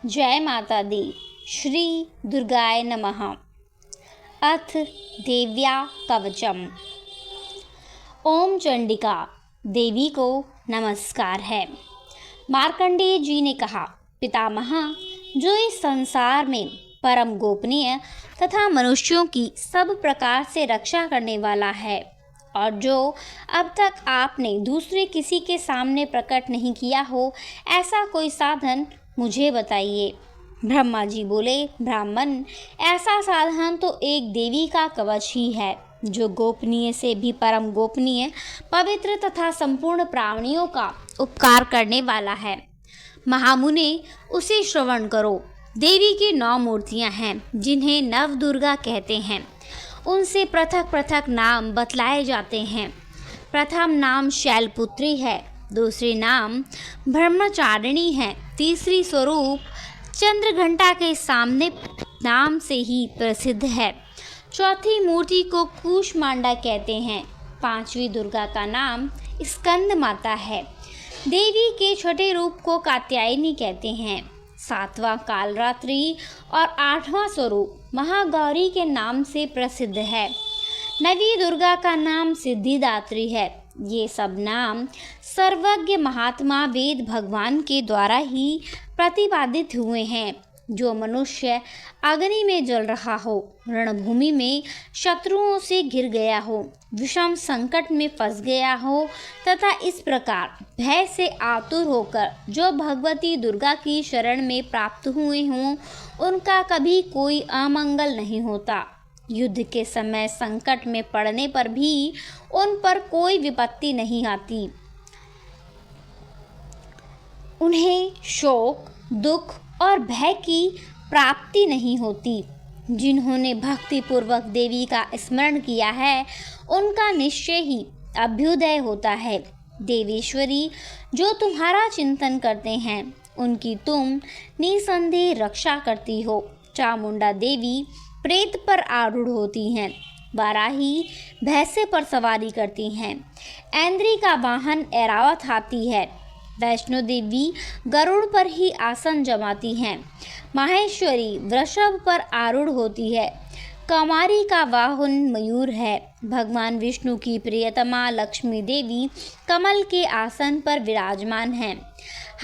जय माता दी। श्री दुर्गाय नमः। अथ देव्या कवचम। ओम चंडिका देवी को नमस्कार है। मार्कंडेय जी ने कहा, पितामह, जो इस संसार में परम गोपनीय तथा मनुष्यों की सब प्रकार से रक्षा करने वाला है और जो अब तक आपने दूसरे किसी के सामने प्रकट नहीं किया हो, ऐसा कोई साधन मुझे बताइए। ब्रह्मा जी बोले, ब्राह्मण, ऐसा साधन तो एक देवी का कवच ही है, जो गोपनीय से भी परम गोपनीय, पवित्र तथा संपूर्ण प्राणियों का उपकार करने वाला है। महामुने, उसे श्रवण करो। देवी की 9 मूर्तियां हैं, जिन्हें नव दुर्गा कहते हैं। उनसे पृथक पृथक नाम बतलाए जाते हैं। प्रथम नाम शैलपुत्री है, दूसरी नाम ब्रह्मचारिणी है, तीसरी स्वरूप चंद्रघंटा के सामने नाम से ही प्रसिद्ध है, चौथी मूर्ति को कूष्मांडा कहते हैं, पांचवी दुर्गा का नाम स्कंद माता है, देवी के छठे रूप को कात्यायनी कहते हैं, सातवां कालरात्रि और आठवां स्वरूप महागौरी के नाम से प्रसिद्ध है, नवी दुर्गा का नाम सिद्धिदात्री है। ये सब नाम सर्वज्ञ महात्मा वेद भगवान के द्वारा ही प्रतिपादित हुए हैं। जो मनुष्य अग्नि में जल रहा हो, रणभूमि में शत्रुओं से घिर गया हो, विषम संकट में फंस गया हो तथा इस प्रकार भय से आतुर होकर जो भगवती दुर्गा की शरण में प्राप्त हुए हों, उनका कभी कोई अमंगल नहीं होता। युद्ध के समय संकट में पड़ने पर भी उन पर कोई विपत्ति नहीं आती। उन्हें शोक, दुख और भय की प्राप्ति नहीं होती। जिन्होंने भक्ति पूर्वक देवी का स्मरण किया है, उनका निश्चय ही अभ्युदय होता है। देवेश्वरी, जो तुम्हारा चिंतन करते हैं, उनकी तुम निसंदेह रक्षा करती हो। चामुंडा देवी प्रेत पर आरूढ़ होती हैं, वाराही भैंसे पर सवारी करती हैं, ऐन्द्री का वाहन ऐरावत हाथी है, वैष्णो देवी गरुड़ पर ही आसन जमाती हैं, माहेश्वरी वृषभ पर आरूढ़ होती है, कमारी का वाहन मयूर है, भगवान विष्णु की प्रियतमा लक्ष्मी देवी कमल के आसन पर विराजमान हैं,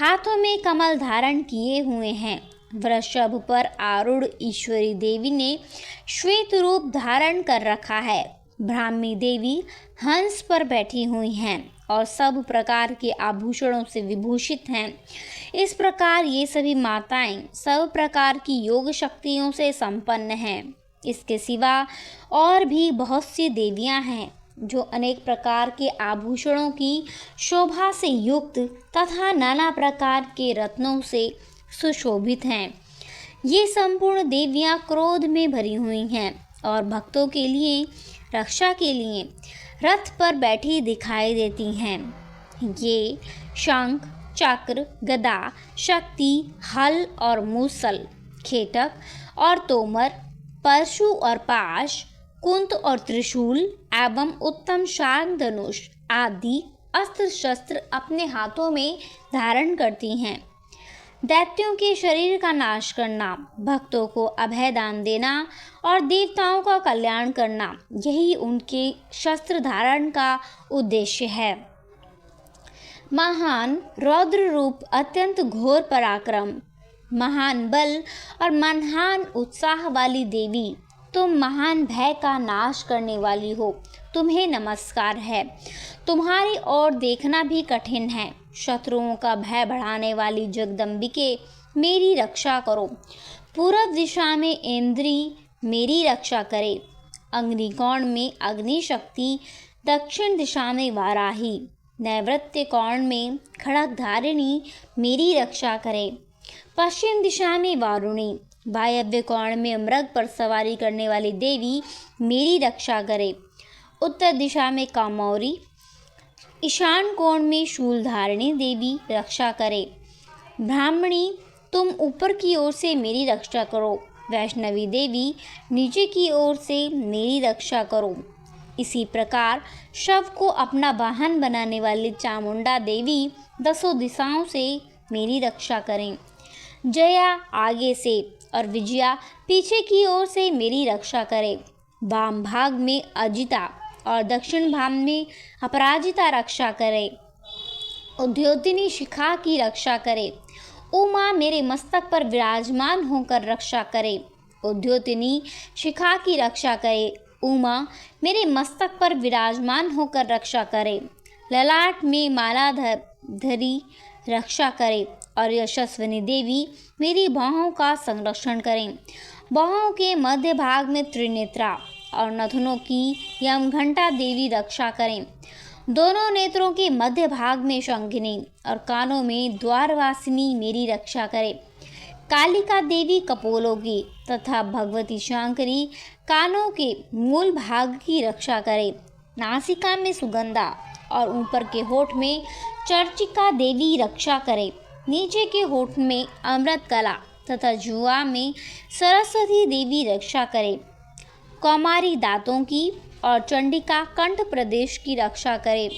हाथों में कमल धारण किए हुए हैं। वृषभ पर आरूढ़ ईश्वरी देवी ने श्वेत रूप धारण कर रखा है। ब्राह्मी देवी हंस पर बैठी हुई हैं और सब प्रकार के आभूषणों से विभूषित हैं। इस प्रकार ये सभी माताएं सब प्रकार की योग शक्तियों से संपन्न हैं। इसके सिवा और भी बहुत सी देवियां हैं, जो अनेक प्रकार के आभूषणों की शोभा से युक्त तथा नाना प्रकार के रत्नों से सुशोभित हैं। ये संपूर्ण देवियां क्रोध में भरी हुई हैं और भक्तों के लिए रक्षा के लिए रथ पर बैठी दिखाई देती हैं। ये शंख, चक्र, गदा, शक्ति, हल और मूसल, खेटक और तोमर, परशु और पाश, कुंत और त्रिशूल एवं उत्तम शांग धनुष आदि अस्त्र शस्त्र अपने हाथों में धारण करती हैं। दैत्यों के शरीर का नाश करना, भक्तों को अभय दान देना और देवताओं का कल्याण करना, यही उनके शस्त्र धारण का उद्देश्य है। महान रौद्र रूप, अत्यंत घोर पराक्रम, महान बल और महान उत्साह वाली देवी, तुम महान भय का नाश करने वाली हो, तुम्हें नमस्कार है। तुम्हारी ओर देखना भी कठिन है। शत्रुओं का भय बढ़ाने वाली जगदम्बिके, मेरी रक्षा करो। पूर्व दिशा में ऐन्द्री मेरी रक्षा करे, अग्निकोण में अग्नि शक्ति, दक्षिण दिशा में वाराही, नैऋत्य कोण में खड़गधारिणी मेरी रक्षा करे, पश्चिम दिशा में वारुणी, वायव्य कोण में मृग पर सवारी करने वाली देवी मेरी रक्षा करे, उत्तर दिशा में कामौरी, ईशान कोण में शूलधारिणी देवी रक्षा करे। ब्राह्मणी, तुम ऊपर की ओर से मेरी रक्षा करो। वैष्णवी देवी, नीचे की ओर से मेरी रक्षा करो। इसी प्रकार शव को अपना वाहन बनाने वाली चामुंडा देवी 10 दिशाओं से मेरी रक्षा करें। जया आगे से और विजया पीछे की ओर से मेरी रक्षा करे। वाम भाग में अजिता और दक्षिण भाग में अपराजिता रक्षा करे। उद्योतिनी शिखा की रक्षा करे। उमा मेरे मस्तक पर विराजमान होकर रक्षा करे। उद्योतिनी शिखा की रक्षा करे। उमा मेरे मस्तक पर विराजमान होकर रक्षा करे। ललाट में माला धरी रक्षा करे और यशस्विनी देवी मेरी बाहों का संरक्षण करें। बाहों के मध्य भाग में त्रिनेत्रा और नथनों की यमघंटा देवी रक्षा करें। दोनों नेत्रों के मध्य भाग में शंखिनी और कानों में द्वारवासिनी मेरी रक्षा करे। कालिका देवी कपोलों की तथा भगवती शांकरी कानों के मूल भाग की रक्षा करे। नासिका में सुगंधा और ऊपर के होठ में चर्चिका देवी रक्षा करे। नीचे के होठ में अमृत कला तथा जुआ में सरस्वती देवी रक्षा करे। कौमारी दांतों की और चंडिका कंठ प्रदेश की रक्षा करे।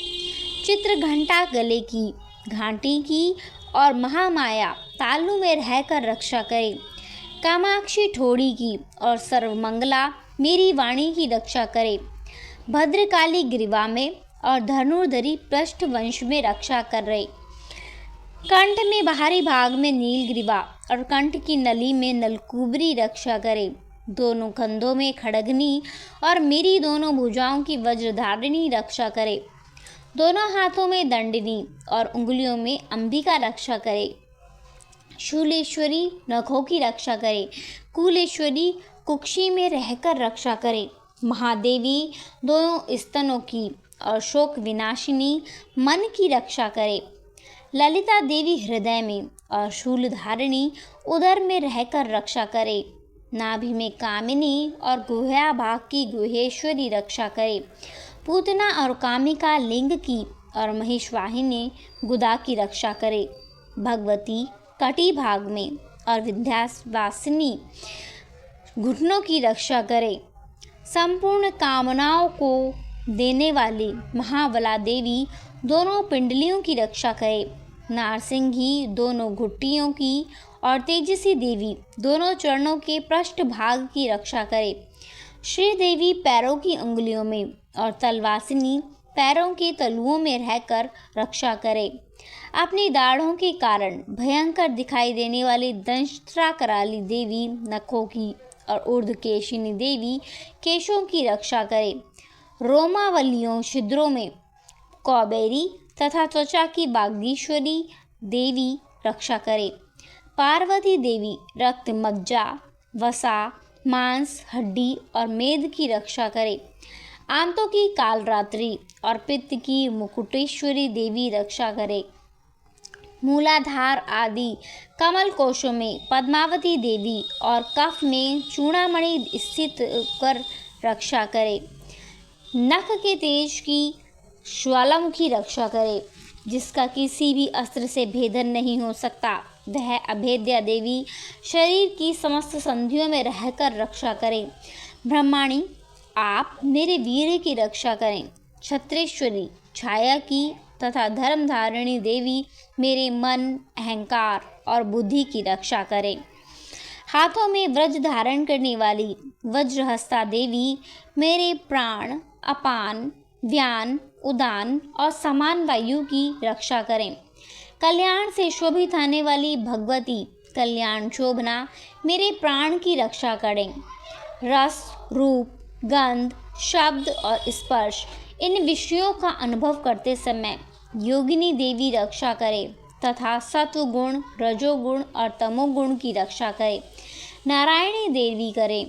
चित्र घंटा गले की, घाटी की और महामाया तालु में रहकर रक्षा करे। कामाक्षी ठोड़ी की और सर्वमंगला मेरी वाणी की रक्षा करे। भद्रकाली ग्रीवा में और धनुर्धरी पृष्ठ वंश में रक्षा कर रहे। कंठ में बाहरी भाग में नीलग्रीवा और कंठ की नली में नलकुबरी रक्षा करे। दोनों कंधों में खड़गनी और मेरी दोनों भुजाओं की वज्रधारिणी रक्षा करे। दोनों हाथों में दंडिनी और उंगलियों में अंबिका रक्षा करे। शूलेश्वरी नखों की रक्षा करे। कुलेश्वरी कुक्षी में रहकर रक्षा करे। महादेवी दोनों स्तनों की और शोक विनाशिनी मन की रक्षा करे। ललिता देवी हृदय में और शूलधारिणी उदर में रहकर रक्षा करे। नाभि में कामिनी और गुह्या भाग की गुहेश्वरी रक्षा करे। पूतना और कामिका लिंग की और महिषवाहिनी गुदा की रक्षा करे। भगवती कटी भाग में और विंध्यावासिनी घुटनों की रक्षा करे। संपूर्ण कामनाओं को देने वाली महाबला देवी दोनों पिंडलियों की रक्षा करे। नारसिंही दोनों घुट्टियों की और तेजसी देवी दोनों चरणों के पृष्ठ भाग की रक्षा करे। श्री देवी पैरों की उंगलियों में और तलवासिनी पैरों के तलुओं में रहकर रक्षा करे। अपनी दाढ़ों के कारण भयंकर दिखाई देने वाली दंष्ट्रा कराली देवी नखों की और ऊर्ध्वकेशिनी देवी केशों की रक्षा करे। रोमावलियों छिद्रों में कौबेरी तथा त्वचा की बागीश्वरी देवी रक्षा करे। पार्वती देवी रक्त, मज्जा, वसा, मांस, हड्डी और मेद की रक्षा करे। आंतों की कालरात्रि और पित्त की मुकुटेश्वरी देवी रक्षा करे। मूलाधार आदि कमल कोशों में पद्मावती देवी और कफ में चूड़ामणि स्थित कर रक्षा करे। नख के तेज की ज्वालामुखी रक्षा करे, जिसका किसी भी अस्त्र से भेदन नहीं हो सकता। वह अभेद्या देवी शरीर की समस्त संधियों में रहकर रक्षा करें। ब्रह्माणी आप मेरे वीर की रक्षा करें। छत्रेश्वरी छाया की तथा धर्मधारिणी देवी मेरे मन, अहंकार और बुद्धि की रक्षा करें। हाथों में वज्र धारण करने वाली वज्रहस्ता देवी मेरे प्राण, अपान, व्यान, उदान और समान वायु की रक्षा करें। कल्याण से शोभित आने वाली भगवती कल्याण शोभना मेरे प्राण की रक्षा करें। रस, रूप, गंध, शब्द और स्पर्श इन विषयों का अनुभव करते समय योगिनी देवी रक्षा करे तथा सत्वगुण, रजोगुण और तमोगुण की रक्षा करे। नारायणी देवी करें।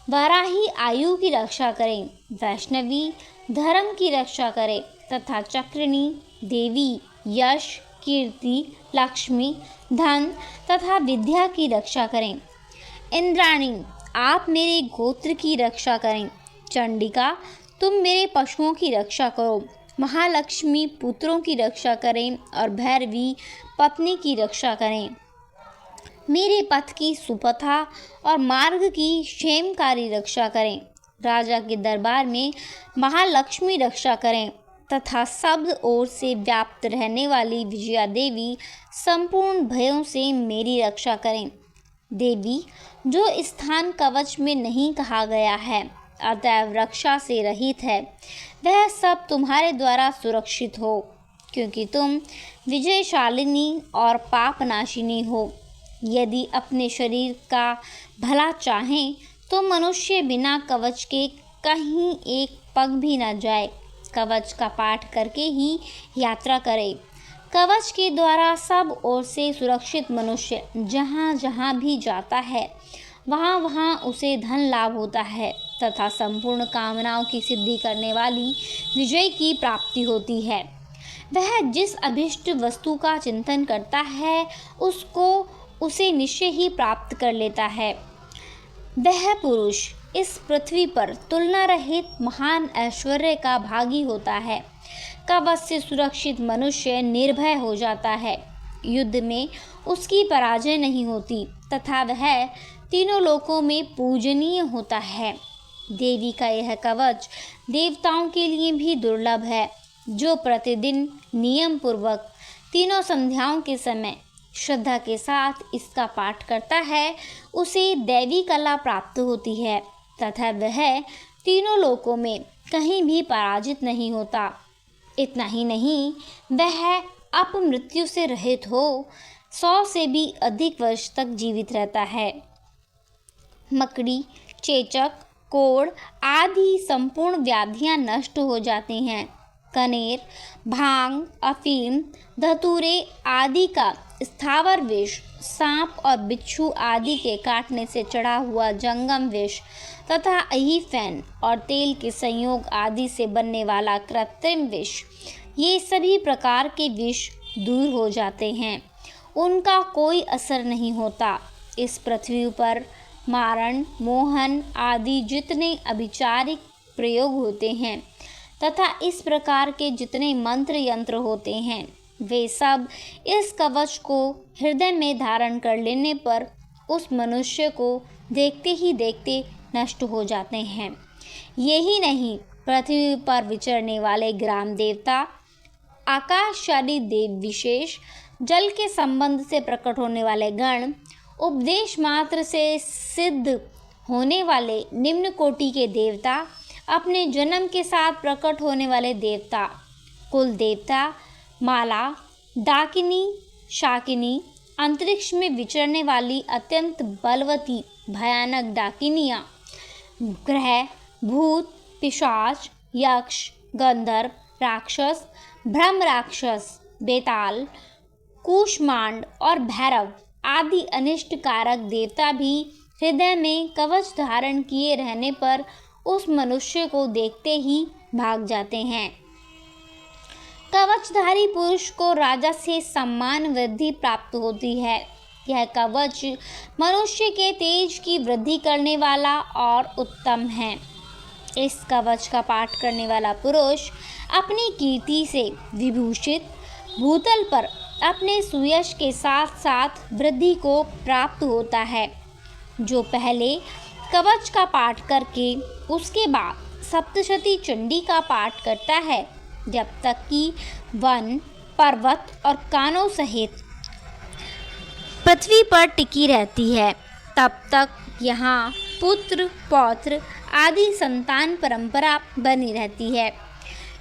वाराही आयु की रक्षा करें। वैष्णवी धर्म की रक्षा करे तथा चक्रिणी देवी यश, कीर्ति, लक्ष्मी, धन तथा विद्या की रक्षा करें। इंद्राणी आप मेरे गोत्र की रक्षा करें। चंडिका तुम मेरे पशुओं की रक्षा करो। महालक्ष्मी पुत्रों की रक्षा करें और भैरवी पत्नी की रक्षा करें। मेरे पथ की सुपथा और मार्ग की क्षेमकारी रक्षा करें। राजा के दरबार में महालक्ष्मी रक्षा करें तथा सब ओर से व्याप्त रहने वाली विजया देवी संपूर्ण भयों से मेरी रक्षा करें। देवी, जो स्थान कवच में नहीं कहा गया है अतएव रक्षा से रहित है, वह सब तुम्हारे द्वारा सुरक्षित हो, क्योंकि तुम विजयशालिनी और पापनाशिनी हो। यदि अपने शरीर का भला चाहें तो मनुष्य बिना कवच के कहीं एक पग भी न जाए, कवच का पाठ करके ही यात्रा करे। कवच के द्वारा सब ओर से सुरक्षित मनुष्य जहाँ जहाँ भी जाता है वहाँ वहाँ उसे धन लाभ होता है तथा संपूर्ण कामनाओं की सिद्धि करने वाली विजय की प्राप्ति होती है। वह जिस अभिष्ट वस्तु का चिंतन करता है उसे निश्चय ही प्राप्त कर लेता है। वह पुरुष इस पृथ्वी पर तुलना रहित महान ऐश्वर्य का भागी होता है। कवच से सुरक्षित मनुष्य निर्भय हो जाता है, युद्ध में उसकी पराजय नहीं होती तथा वह तीनों लोकों में पूजनीय होता है। देवी का यह कवच देवताओं के लिए भी दुर्लभ है। जो प्रतिदिन नियम पूर्वक तीनों संध्याओं के समय श्रद्धा के साथ इसका पाठ करता है उसे दैवी कला प्राप्त होती है तथा वह तीनों लोकों में कहीं भी पराजित नहीं होता। इतना ही नहीं, वह अपमृत्यु से रहित हो 100 से भी अधिक वर्ष तक जीवित रहता है। मकड़ी, चेचक, कोढ़ आदि संपूर्ण व्याधियां नष्ट हो जाती हैं। कनेर, भांग, अफीम, धतूरे आदि का स्थावर विष, सांप और बिच्छू आदि के काटने से चढ़ा हुआ जंगम विष तथा अहीफेन और तेल के संयोग आदि से बनने वाला कृत्रिम विष, ये सभी प्रकार के विष दूर हो जाते हैं, उनका कोई असर नहीं होता। इस पृथ्वी पर मारण, मोहन आदि जितने अभिचारिक प्रयोग होते हैं तथा इस प्रकार के जितने मंत्र यंत्र होते हैं वे सब इस कवच को हृदय में धारण कर लेने पर उस मनुष्य को देखते ही देखते नष्ट हो जाते हैं। यही नहीं, पृथ्वी पर विचरने वाले ग्राम देवता, आकाशचारी देव विशेष, जल के संबंध से प्रकट होने वाले गण, उपदेश मात्र से सिद्ध होने वाले निम्न कोटि के देवता, अपने जन्म के साथ प्रकट होने वाले देवता, कुल देवता, माला, डाकिनी, शाकिनी, अंतरिक्ष में विचरने वाली अत्यंत बलवती भयानक डाकिनियाँ, ग्रह, भूत, पिशाच, यक्ष, गंधर्व, राक्षस, ब्रह्म राक्षस, बेताल, कूष्मांड और भैरव आदि अनिष्ट कारक देवता भी हृदय में कवच धारण किए रहने पर उस मनुष्य को देखते ही भाग जाते हैं। कवचधारी पुरुष को राजा से सम्मान वृद्धि प्राप्त होती है। यह कवच मनुष्य के तेज की वृद्धि करने वाला और उत्तम है। इस कवच का पाठ करने वाला पुरुष अपनी कीर्ति से विभूषित भूतल पर अपने सुयश के साथ साथ वृद्धि को प्राप्त होता है। जो पहले कवच का पाठ करके उसके बाद सप्तशती चंडी का पाठ करता है, जब तक कि वन, पर्वत और कानों सहित पृथ्वी पर टिकी रहती है, तब तक यहाँ पुत्र, पौत्र आदि संतान परंपरा बनी रहती है।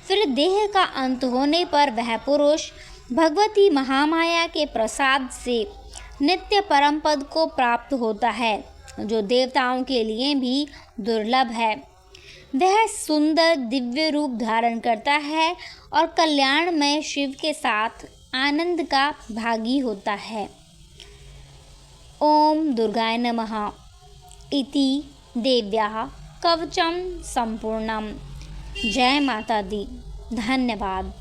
फिर देह का अंत होने पर वह पुरुष भगवती महामाया के प्रसाद से नित्य परम पद को प्राप्त होता है, जो देवताओं के लिए भी दुर्लभ है। वह सुंदर दिव्य रूप धारण करता है और कल्याणमय शिव के साथ आनंद का भागी होता है। ओम दुर्गाय नमः इति देव्याः कवचम संपूर्णम। जय माता दी। धन्यवाद।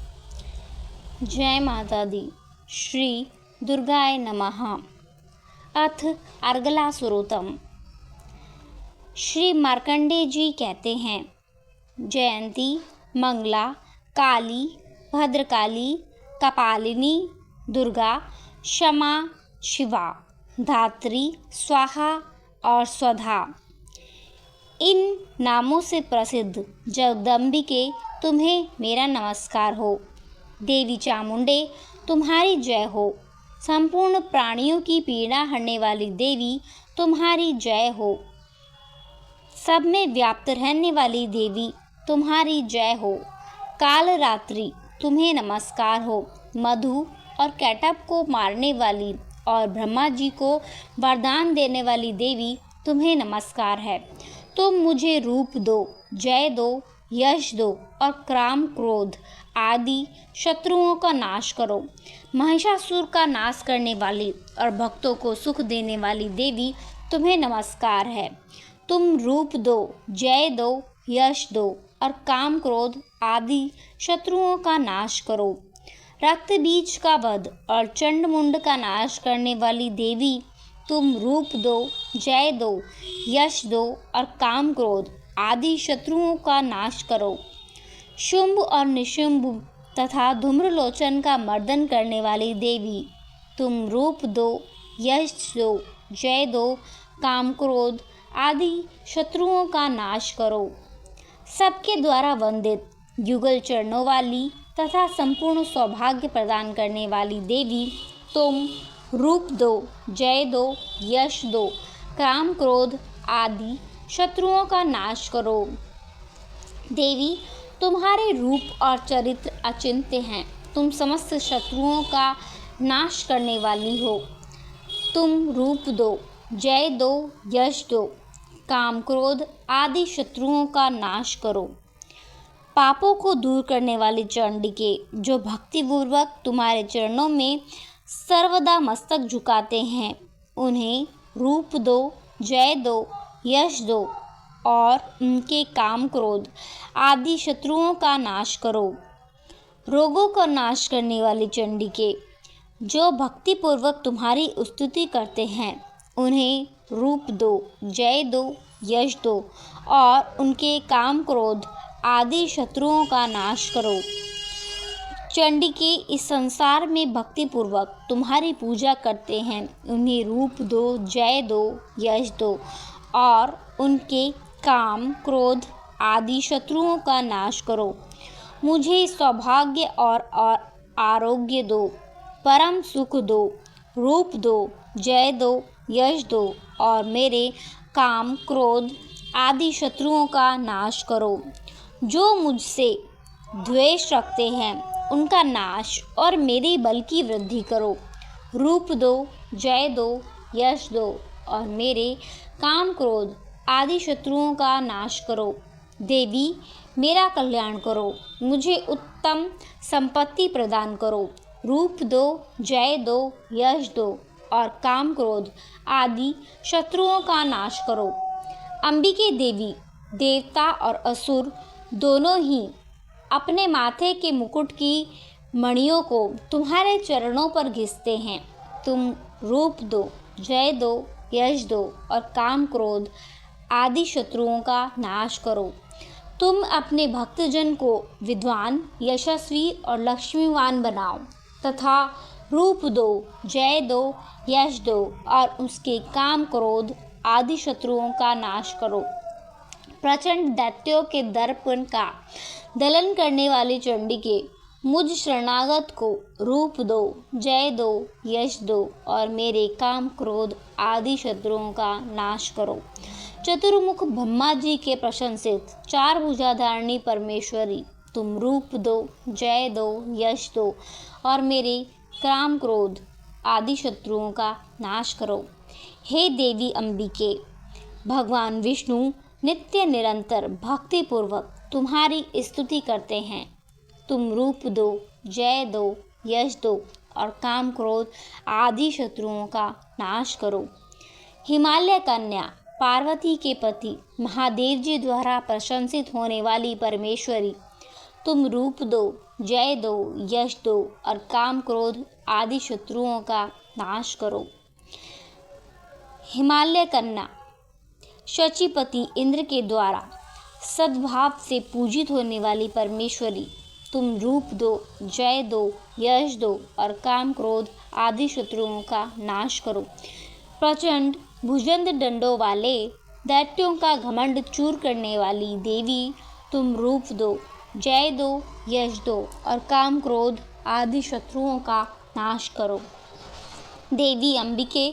जय माता दी। श्री दुर्गाय नमः। अथ अर्गलासुरोतम। श्री मार्कंडेय जी कहते हैं, जयंती, मंगला, काली, भद्रकाली, कपालिनी, दुर्गा, क्षमा, शिवा, धात्री, स्वाहा और स्वधा, इन नामों से प्रसिद्ध जगदम्बिके तुम्हें मेरा नमस्कार हो। देवी चामुंडे तुम्हारी जय हो। संपूर्ण प्राणियों की पीड़ा हरने वाली देवी तुम्हारी जय हो। सब में व्याप्त रहने वाली देवी तुम्हारी जय हो। काल रात्रि तुम्हें नमस्कार हो। मधु और कैटअप को मारने वाली और ब्रह्मा जी को वरदान देने वाली देवी तुम्हें नमस्कार है। तुम मुझे रूप दो, जय दो, यश दो और काम क्रोध आदि शत्रुओं का नाश करो। महिषासुर का नाश करने वाली और भक्तों को सुख देने वाली देवी तुम्हें नमस्कार है। तुम रूप दो, जय दो, यश दो और काम क्रोध आदि शत्रुओं का नाश करो। रक्त बीज का वध और चंड मुंड का नाश करने वाली देवी तुम रूप दो, जय दो, यश दो और काम क्रोध आदि शत्रुओं का नाश करो। शुंभ और निशुंभ तथा धूम्रलोचन का मर्दन करने वाली देवी तुम रूप दो, यश दो, जय दो, काम क्रोध आदि शत्रुओं का नाश करो। सबके द्वारा वंदित युगल चरणों वाली तथा संपूर्ण सौभाग्य प्रदान करने वाली देवी तुम रूप दो, जय दो, यश दो, काम क्रोध आदि शत्रुओं का नाश करो। देवी तुम्हारे रूप और चरित्र अचिंत्य हैं। तुम समस्त शत्रुओं का नाश करने वाली हो। तुम रूप दो, जय दो, यश दो, काम क्रोध आदि शत्रुओं का नाश करो। पापों को दूर करने वाली चंडिके जो भक्तिपूर्वक तुम्हारे चरणों में सर्वदा मस्तक झुकाते हैं, उन्हें रूप दो, जय दो, यश दो और उनके काम क्रोध आदि शत्रुओं का नाश करो। रोगों का नाश करने वाली चंडिके जो भक्तिपूर्वक तुम्हारी स्तुति करते हैं, उन्हें रूप दो, जय दो, यश दो और उनके काम क्रोध आदि शत्रुओं का नाश करो। चंडिके इस संसार में भक्तिपूर्वक तुम्हारी पूजा करते हैं, उन्हें रूप दो, जय दो, यश दो और उनके काम क्रोध आदि शत्रुओं का नाश करो। मुझे सौभाग्य और आरोग्य दो, परम सुख दो, रूप दो, जय दो, यश दो और मेरे काम क्रोध आदि शत्रुओं का नाश करो। जो मुझसे द्वेष रखते हैं उनका नाश और मेरे बल की वृद्धि करो। रूप दो, जय दो, यश दो और मेरे काम क्रोध आदि शत्रुओं का नाश करो। देवी मेरा कल्याण करो, मुझे उत्तम संपत्ति प्रदान करो। रूप दो, जय दो, यश दो और काम क्रोध आदि शत्रुओं का नाश करो। अंबिके देवी देवता और असुर दोनों ही अपने माथे के मुकुट की मणियों को तुम्हारे चरणों पर घिसते हैं। तुम रूप दो, जय दो, यश दो और काम क्रोध आदि शत्रुओं का नाश करो। तुम अपने भक्तजन को विद्वान, यशस्वी और लक्ष्मीवान बनाओ तथा रूप दो, जय दो, यश दो और उसके काम क्रोध आदि शत्रुओं का नाश करो। प्रचंड दैत्यों के दर्पण का दलन करने वाली चंडिके मुझ शरणागत को रूप दो, जय दो, यश दो और मेरे काम क्रोध आदि शत्रुओं का नाश करो। चतुर्मुख ब्रह्मा जी के प्रशंसित चार भुजाधारिणी परमेश्वरी तुम रूप दो, जय दो, यश दो और मेरे काम क्रोध आदि शत्रुओं का नाश करो। हे देवी अंबिके, भगवान विष्णु नित्य निरंतर भक्तिपूर्वक तुम्हारी स्तुति करते हैं। तुम रूप दो, जय दो, यश दो और काम क्रोध आदि शत्रुओं का नाश करो। हिमालय कन्या पार्वती के पति महादेव जी द्वारा प्रशंसित होने वाली परमेश्वरी तुम रूप दो, जय दो, यश दो और काम क्रोध आदि शत्रुओं का नाश करो। हिमालय कन्या शचीपति इंद्र के द्वारा सद्भाव से पूजित होने वाली परमेश्वरी तुम रूप दो, जय दो, यश दो और काम क्रोध आदि शत्रुओं का नाश करो। प्रचंड भुजंग डंडों वाले दैत्यों का घमंड चूर करने वाली देवी तुम रूप दो, जय दो, यश दो और काम क्रोध आदि शत्रुओं का नाश करो। देवी अंबिके,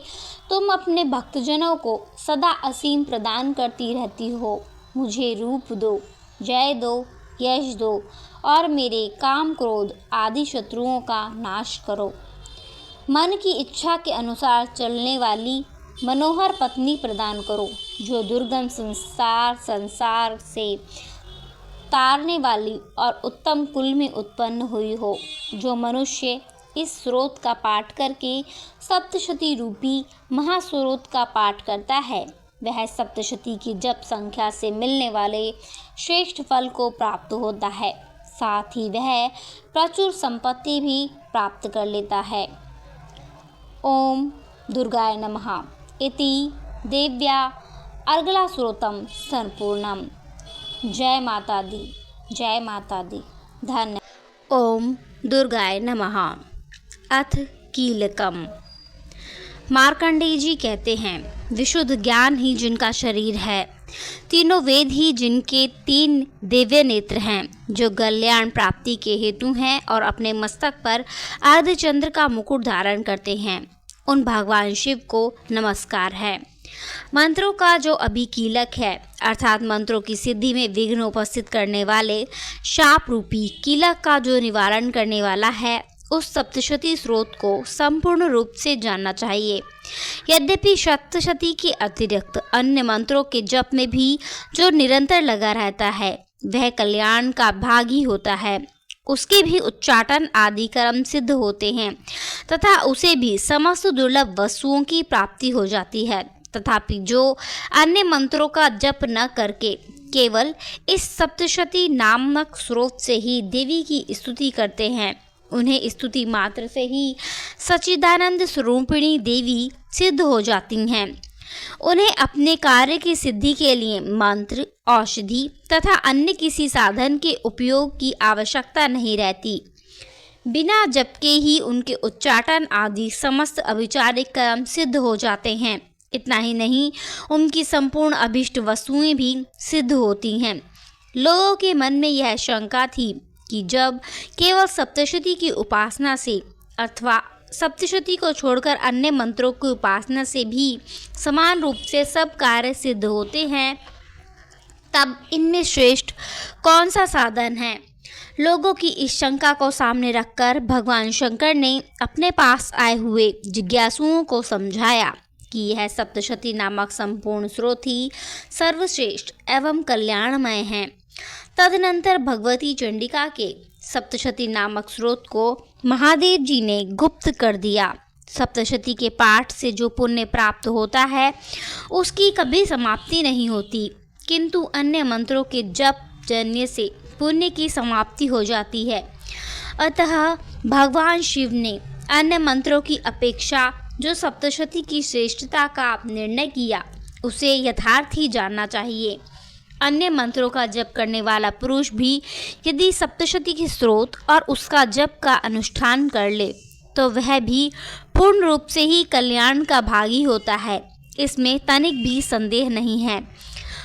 तुम अपने भक्तजनों को सदा असीम प्रदान करती रहती हो। मुझे रूप दो, जय दो, यश दो और मेरे काम क्रोध आदि शत्रुओं का नाश करो। मन की इच्छा के अनुसार चलने वाली मनोहर पत्नी प्रदान करो, जो दुर्गम संसार से तारने वाली और उत्तम कुल में उत्पन्न हुई हो। जो मनुष्य इस स्रोत का पाठ करके सप्तशती रूपी महास्रोत का पाठ करता है, वह सप्तशती की जप संख्या से मिलने वाले श्रेष्ठ फल को प्राप्त होता है। साथ ही वह प्रचुर संपत्ति भी प्राप्त कर लेता है। ओम दुर्गाय नमः इति देव्या अर्गला स्रोतम संपूर्णम। जय माता दी, जय माता दी। धन्य। ओम दुर्गाय नमः। अथ कीलकम। मार्कंडेय जी कहते हैं, विशुद्ध ज्ञान ही जिनका शरीर है, तीनों वेद ही जिनके 3 दिव्य नेत्र हैं, जो कल्याण प्राप्ति के हेतु हैं और अपने मस्तक पर अर्धचंद्र का मुकुट धारण करते हैं, उन भगवान शिव को नमस्कार है। मंत्रों का जो अभिकीलक है, अर्थात मंत्रों की सिद्धि में विघ्न उपस्थित करने वाले शाप रूपी कीलक का जो निवारण करने वाला है, उस सप्तशती स्रोत को संपूर्ण रूप से जानना चाहिए। यद्यपि सप्तशती के अतिरिक्त अन्य मंत्रों के जप में भी जो निरंतर लगा रहता है, वह कल्याण का भाग ही होता है। उसके भी उच्चाटन आदि कर्म सिद्ध होते हैं तथा उसे भी समस्त दुर्लभ वस्तुओं की प्राप्ति हो जाती है। तथापि जो अन्य मंत्रों का जप न करके केवल इस सप्तशती नामक स्रोत से ही देवी की स्तुति करते हैं, उन्हें स्तुति मात्र से ही सच्चिदानंद स्वरूपिणी देवी सिद्ध हो जाती हैं। उन्हें अपने कार्य की सिद्धि के लिए मंत्र, औषधि तथा अन्य किसी साधन के उपयोग की आवश्यकता नहीं रहती। बिना जप के ही उनके उच्चाटन आदि समस्त अभिचारिक कर्म सिद्ध हो जाते हैं। इतना ही नहीं, उनकी संपूर्ण अभिष्ट वस्तुएं भी सिद्ध होती हैं। लोगों के मन में यह शंका थी कि जब केवल सप्तशती की उपासना से अथवा सप्तशती को छोड़कर अन्य मंत्रों की उपासना से भी समान रूप से सब कार्य सिद्ध होते हैं, तब इनमें श्रेष्ठ कौन सा साधन है। लोगों की इस शंका को सामने रखकर भगवान शंकर ने अपने पास आए हुए जिज्ञासुओं को समझाया कि यह सप्तशती नामक संपूर्ण स्रोत ही सर्वश्रेष्ठ एवं कल्याणमय है। तदनंतर भगवती चंडिका के सप्तशती नामक स्रोत को महादेव जी ने गुप्त कर दिया। सप्तशती के पाठ से जो पुण्य प्राप्त होता है, उसकी कभी समाप्ति नहीं होती, किंतु अन्य मंत्रों के जप जन्य से पुण्य की समाप्ति हो जाती है। अतः भगवान शिव ने अन्य मंत्रों की अपेक्षा जो सप्तशती की श्रेष्ठता का निर्णय किया, उसे यथार्थ ही जानना चाहिए। अन्य मंत्रों का जप करने वाला पुरुष भी यदि सप्तशती के स्रोत और उसका जप का अनुष्ठान कर ले, तो वह भी पूर्ण रूप से ही कल्याण का भागी होता है। इसमें तनिक भी संदेह नहीं है।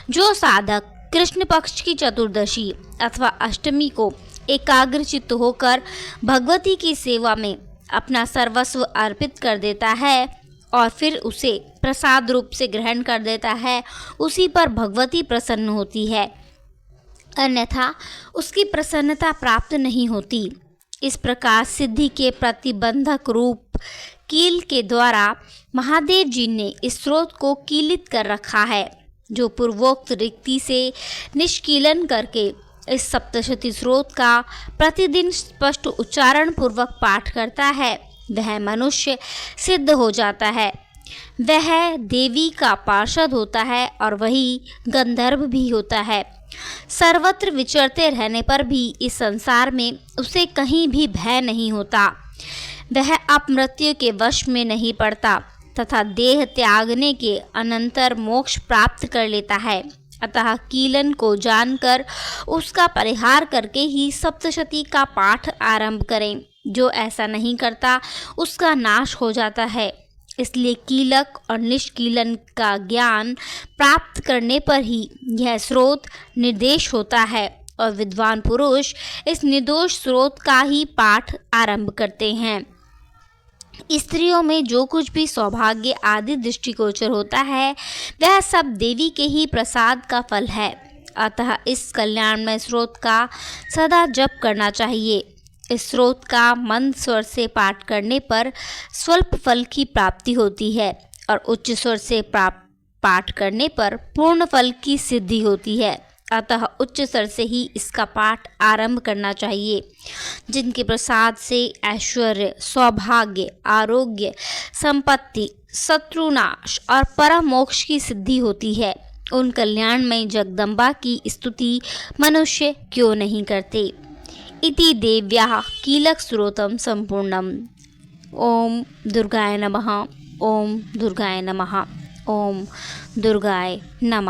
जो साधक कृष्ण पक्ष की चतुर्दशी अथवा अष्टमी को एकाग्रचित्त होकर भगवती की सेवा में अपना सर्वस्व अर्पित कर देता है और फिर उसे प्रसाद रूप से ग्रहण कर देता है, उसी पर भगवती प्रसन्न होती है, अन्यथा उसकी प्रसन्नता प्राप्त नहीं होती। इस प्रकार सिद्धि के प्रतिबंधक रूप कील के द्वारा महादेव जी ने इस स्रोत को कीलित कर रखा है। जो पूर्वोक्त रीति से निष्कीलन करके इस सप्तशती स्रोत का प्रतिदिन स्पष्ट उच्चारण पूर्वक पाठ करता है, वह मनुष्य सिद्ध हो जाता है। वह देवी का पार्षद होता है और वही गंधर्व भी होता है। सर्वत्र विचरते रहने पर भी इस संसार में उसे कहीं भी भय नहीं होता। वह अपमृत्यु के वश में नहीं पड़ता तथा देह त्यागने के अनंतर मोक्ष प्राप्त कर लेता है। अतः कीलन को जानकर उसका परिहार करके ही सप्तशती का पाठ आरंभ करें। जो ऐसा नहीं करता, उसका नाश हो जाता है। इसलिए कीलक और निष्कीलन का ज्ञान प्राप्त करने पर ही यह स्रोत निर्देश होता है और विद्वान पुरुष इस निर्दोष स्रोत का ही पाठ आरंभ करते हैं। स्त्रियों में जो कुछ भी सौभाग्य आदि दृष्टिगोचर होता है वह सब देवी के ही प्रसाद का फल है। अतः इस कल्याणमय स्रोत का सदा जप करना चाहिए। इस स्रोत का मंद स्वर से पाठ करने पर स्वल्प फल की प्राप्ति होती है और उच्च स्वर से पाठ करने पर पूर्ण फल की सिद्धि होती है। अतः उच्च स्तर से ही इसका पाठ आरंभ करना चाहिए। जिनके प्रसाद से ऐश्वर्य, सौभाग्य, आरोग्य, संपत्ति, शत्रुनाश और परम मोक्ष की सिद्धि होती है, उन कल्याणमयी जगदम्बा की स्तुति मनुष्य क्यों नहीं करते। इति देव्याः कीलक स्रोतम संपूर्णम। ओम दुर्गाय नमः। ओम दुर्गाय नमः। ओम दुर्गाय नमः।